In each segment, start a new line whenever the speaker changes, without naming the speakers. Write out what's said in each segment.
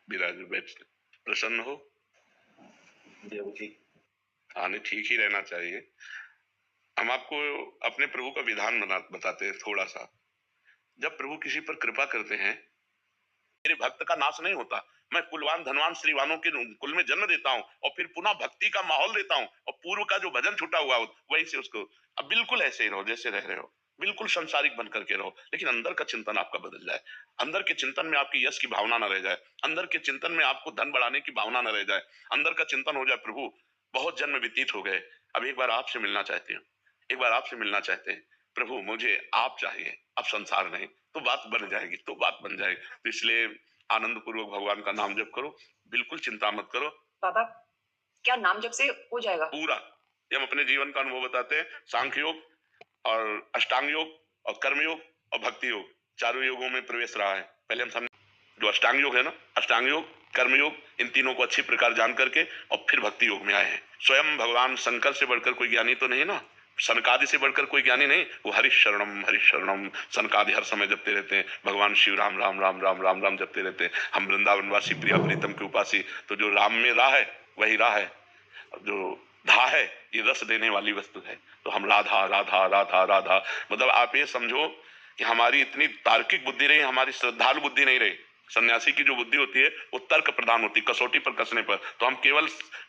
विराज बैठ प्रसन्न हो।
देवकी
हाँ नहीं, ठीक ही रहना चाहिए। हम आपको अपने प्रभु का विधान बताते हैं थोड़ा सा। जब प्रभु किसी पर कृपा करते हैं, मेरे भक्त का नाश नहीं होता, मैं कुलवान धनवान श्रीवानों के कुल में जन्म देता हूँ और फिर पुनः भक्ति का माहौल देता हूँ और पूर्व का जो भजन छूटा हुआ वही से उसको, अब बिल्कुल ऐसे ही रहो जैसे रह रहे हो, बिल्कुल संसारिक बन करके रहो, लेकिन अंदर का चिंतन आपका बदल जाए, अंदर के चिंतन में आपकी यश की भावना न रह जाए, अंदर के चिंतन में आपको धन बढ़ाने की भावना न रह जाए, अंदर का चिंतन हो जाए प्रभु बहुत जन्म व्यतीत हो गए, अब एक बार आपसे मिलना चाहती हूँ, एक बार आपसे मिलना चाहते हैं प्रभु, मुझे आप चाहिए, अब संसार नहीं, तो बात बन जाएगी, तो बात बन जाएगी। तो इसलिए आनंद पूर्वक भगवान का नाम जप करो, बिल्कुल चिंता मत करो।
बाबा, क्या नाम जप से हो जाएगा?
पूरा। ये हम अपने जीवन का अनुभव बताते हैं, सांख्य योग और अष्टांग योग और कर्म योग और भक्ति योग, चारों योगों में प्रवेश रहा है। पहले हम समझ जो अष्टांग योग है ना, अष्टांग योग, कर्म योग, इन तीनों को अच्छी प्रकार जान करके और फिर भक्ति योग में आए हैं। स्वयं भगवान शंकर से बढ़कर कोई ज्ञानी तो नहीं ना, सनकादि से बढ़कर कोई ज्ञानी नहीं, वो हरिशरणम सनकादि हर समय जपते रहते हैं, भगवान शिव राम राम राम राम राम राम जपते रहते हैं। हम वृंदावनवासी प्रिया प्रीतम के उपासी, तो जो राम में राह है वही राह है, जो धा है ये रस देने वाली वस्तु है, तो हम राधा राधा राधा राधा, मतलब आप ये समझो कि हमारी इतनी तार्किक बुद्धि रही, हमारी श्रद्धालु बुद्धि नहीं रही। सन्यासी की जो बुद्धि होती है वो तर्क प्रधान होती है, कसौटी पर कसने पर। तो हम केवल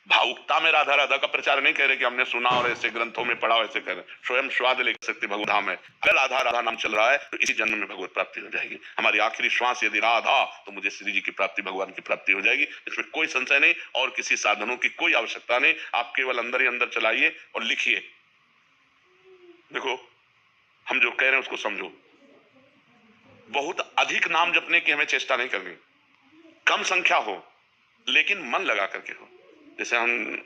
भावुकता में राधा राधा का प्रचार नहीं कह रहे कि हमने सुना और ऐसे ग्रंथों में पढ़ा ऐसे कह रहे, स्वयं स्वाद ले सकते भगवत धाम है। अगर राधा राधा नाम चल रहा है तो इसी जन्म में भगवत प्राप्ति हो जाएगी। हमारी आखिरी श्वास यदि राधा, तो मुझे श्री जी की प्राप्ति, भगवान की प्राप्ति हो जाएगी, इसमें कोई संशय नहीं और किसी साधनों की कोई आवश्यकता नहीं। आप केवल अंदर ही अंदर चलाइए और लिखिए। देखो हम जो कह रहे हैं उसको समझो, बहुत अधिक नाम जपने की हमें चेष्टा नहीं करनी, कम संख्या हो लेकिन मन लगा करके हो। जैसे हम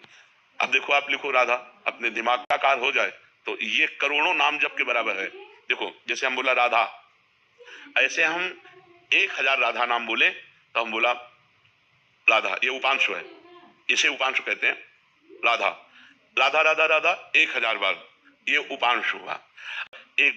अब देखो, आप लिखो राधा, अपने दिमाग का कार हो जाए तो ये करोड़ों नाम जप के बराबर है। देखो जैसे हम बोला राधा, ऐसे हम 1000 राधा नाम बोले तो हम बोला राधा, ये उपांशु है, इसे उपांशु कहते हैं। राधा राधा राधा राधा 1000 बार, ये उपांशु हुआ। एक